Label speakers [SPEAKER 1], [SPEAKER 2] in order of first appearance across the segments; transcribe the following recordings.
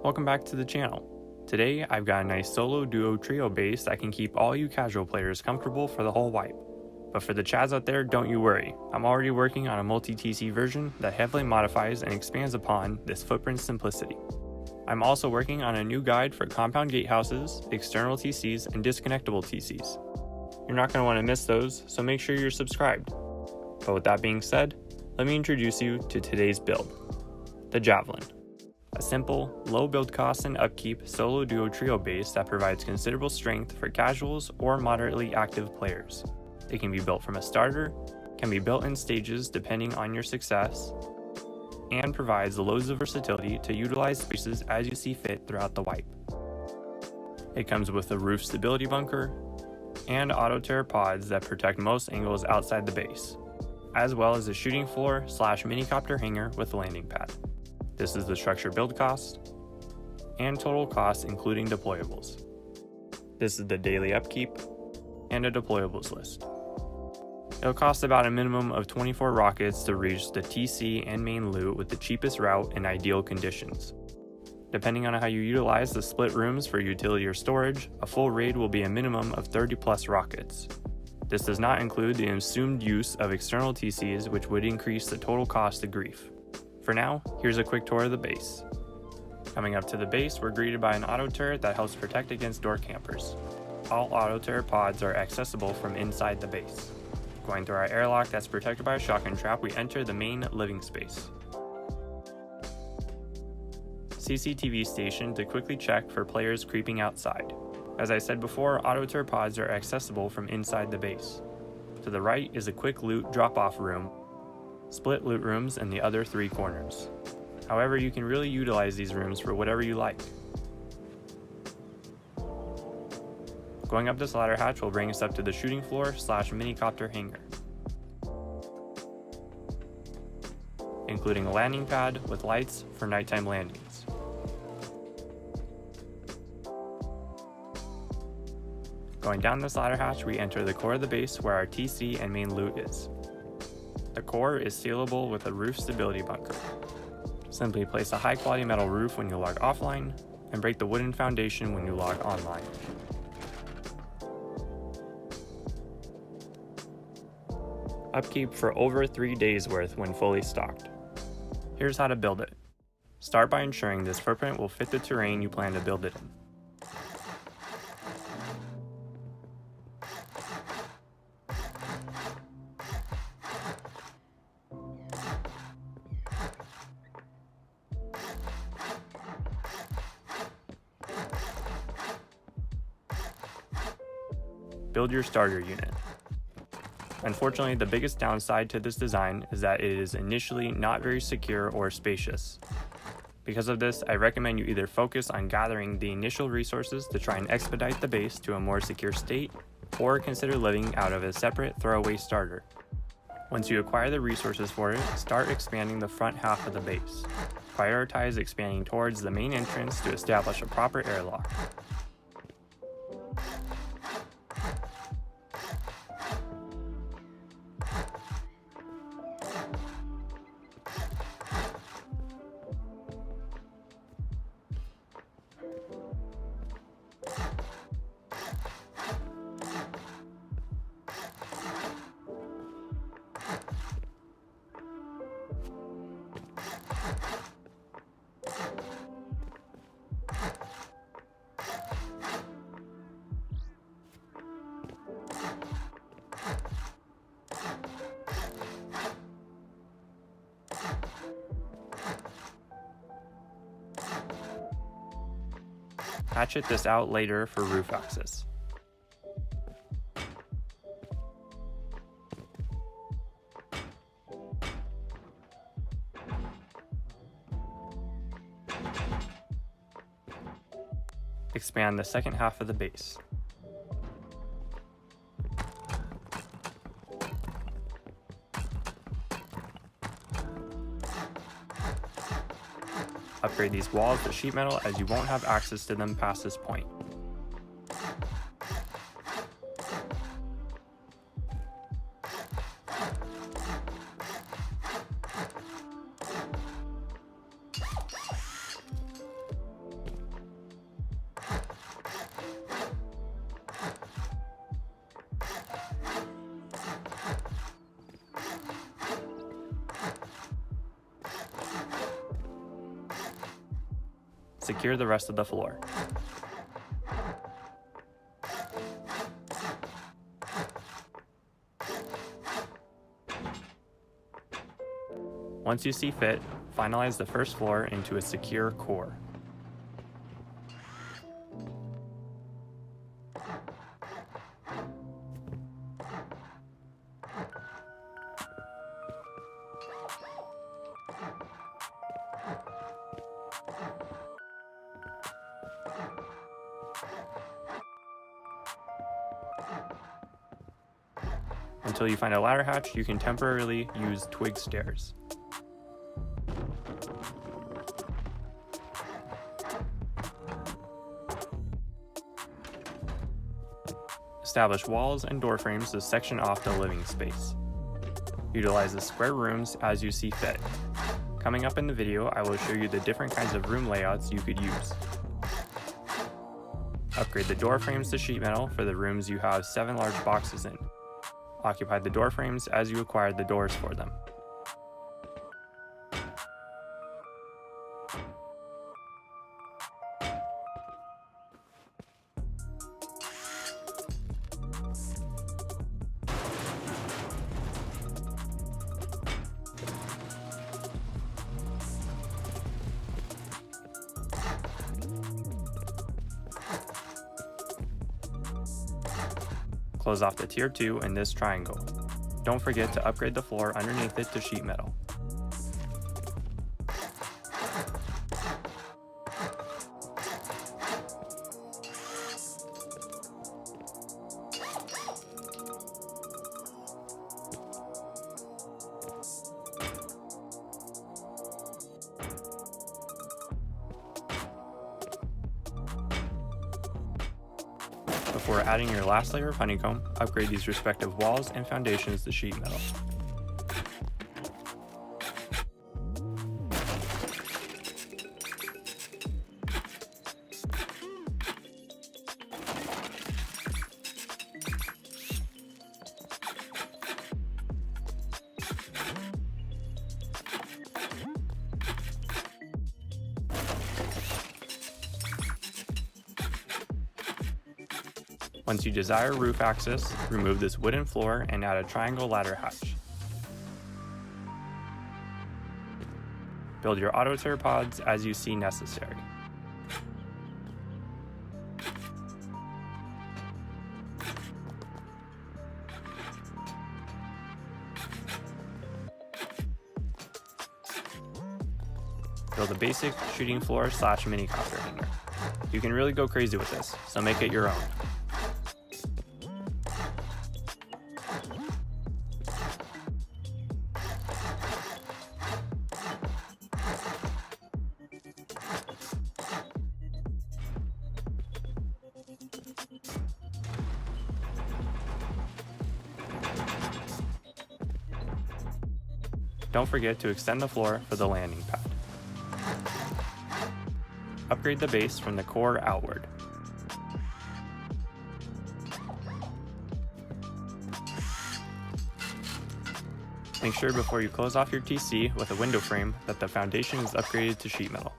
[SPEAKER 1] Welcome back to the channel. Today I've got a nice solo, duo, trio base that can keep all you casual players comfortable for the whole wipe. But for the Chads out there, don't you worry. I'm already working on a multi-TC version that heavily modifies and expands upon this footprint simplicity. I'm also working on a new guide for compound gatehouses, external TCs, and disconnectable TCs. You're not going to want to miss those, so make sure you're subscribed. But with that being said, let me introduce you to today's build, the Javelin. A simple, low build cost and upkeep solo duo trio base that provides considerable strength for casuals or moderately active players. It can be built from a starter, can be built in stages depending on your success, and provides loads of versatility to utilize spaces as you see fit throughout the wipe. It comes with a roof stability bunker and auto tear pods that protect most angles outside the base, as well as a shooting floor / minicopter hangar with a landing pad. This is the structure build cost and total cost including deployables. This is the daily upkeep and a deployables list. It'll cost about a minimum of 24 rockets to reach the TC and main loot with the cheapest route in ideal conditions. Depending on how you utilize the split rooms for utility or storage, a full raid will be a minimum of 30 plus rockets. This does not include the assumed use of external TCs, which would increase the total cost to grief. For now, here's a quick tour of the base. Coming up to the base, we're greeted by an auto turret that helps protect against door campers. All auto turret pods are accessible from inside the base. Going through our airlock that's protected by a shotgun trap, we enter the main living space. CCTV station to quickly check for players creeping outside. As I said before, auto turret pods are accessible from inside the base. To the right is a quick loot drop-off room, split loot rooms in the other 3 corners. However, you can really utilize these rooms for whatever you like. Going up this ladder hatch will bring us up to the shooting floor / minicopter hangar, including a landing pad with lights for nighttime landings. Going down this ladder hatch, we enter the core of the base where our TC and main loot is. The core is sealable with a roof stability bunker. Simply place a high quality metal roof when you log offline, and break the wooden foundation when you log online. Upkeep for over 3 days worth when fully stocked. Here's how to build it. Start by ensuring this footprint will fit the terrain you plan to build it in. Build your starter unit. Unfortunately, the biggest downside to this design is that it is initially not very secure or spacious. Because of this, I recommend you either focus on gathering the initial resources to try and expedite the base to a more secure state, or consider living out of a separate throwaway starter. Once you acquire the resources for it, start expanding the front half of the base. Prioritize expanding towards the main entrance to establish a proper airlock. Hatchet this out later for roof access. Expand the second half of the base. Upgrade these walls to sheet metal as you won't have access to them past this point. secure the rest of the floor. Once you see fit, finalize the first floor into a secure core. Until you find a ladder hatch, you can temporarily use twig stairs. Establish walls and door frames to section off the living space. Utilize the square rooms as you see fit. Coming up in the video, I will show you the different kinds of room layouts you could use. Upgrade the door frames to sheet metal for the rooms you have 7 large boxes in. Occupy the door frames as you acquire the doors for them. Close off the tier 2 in this triangle. Don't forget to upgrade the floor underneath it to sheet metal. Before adding your last layer of honeycomb, upgrade these respective walls and foundations to sheet metal. Once you desire roof access, remove this wooden floor and add a triangle ladder hatch. Build your auto pteropods as you see necessary. Build a basic shooting floor / minicopter hangar. You can really go crazy with this, so make it your own. Don't forget to extend the floor for the landing pad. Upgrade the base from the core outward. Make sure before you close off your TC with a window frame that the foundation is upgraded to sheet metal.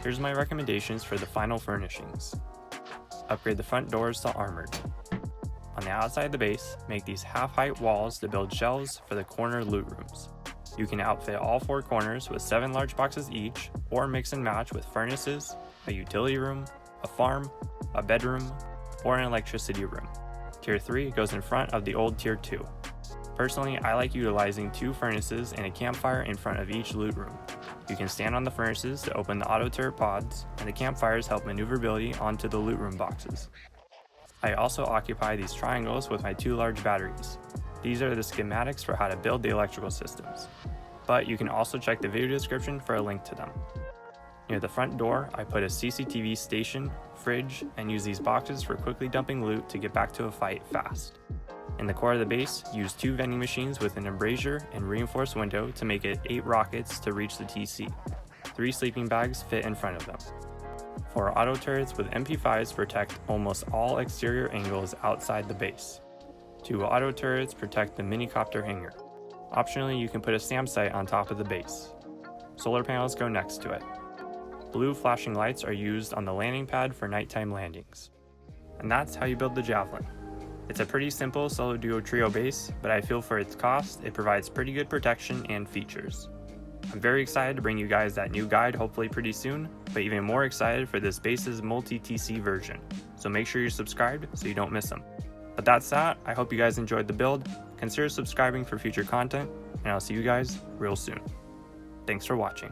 [SPEAKER 1] Here's my recommendations for the final furnishings. Upgrade the front doors to armored. On the outside of the base, make these half-height walls to build shelves for the corner loot rooms. You can outfit all 4 corners with 7 large boxes each, or mix and match with furnaces, a utility room, a farm, a bedroom, or an electricity room. Tier 3 goes in front of the old Tier 2. Personally, I like utilizing 2 furnaces and a campfire in front of each loot room. You can stand on the furnaces to open the auto turret pods, and the campfires help maneuverability onto the loot room boxes. I also occupy these triangles with my 2 large batteries. These are the schematics for how to build the electrical systems, but you can also check the video description for a link to them. Near the front door, I put a CCTV station, fridge, and use these boxes for quickly dumping loot to get back to a fight fast. In the core of the base, use 2 vending machines with an embrasure and reinforced window to make it 8 rockets to reach the TC. 3 sleeping bags fit in front of them. 4 auto turrets with MP5s protect almost all exterior angles outside the base. 2 auto turrets protect the Minicopter hangar. Optionally, you can put a SAM site on top of the base. Solar panels go next to it. Blue flashing lights are used on the landing pad for nighttime landings. And that's how you build the Javelin. It's a pretty simple solo duo trio base, but I feel for its cost, it provides pretty good protection and features. I'm very excited to bring you guys that new guide hopefully pretty soon, but even more excited for this base's multi-TC version, so make sure you're subscribed so you don't miss them. But that's that, I hope you guys enjoyed the build, consider subscribing for future content, and I'll see you guys real soon. Thanks for watching.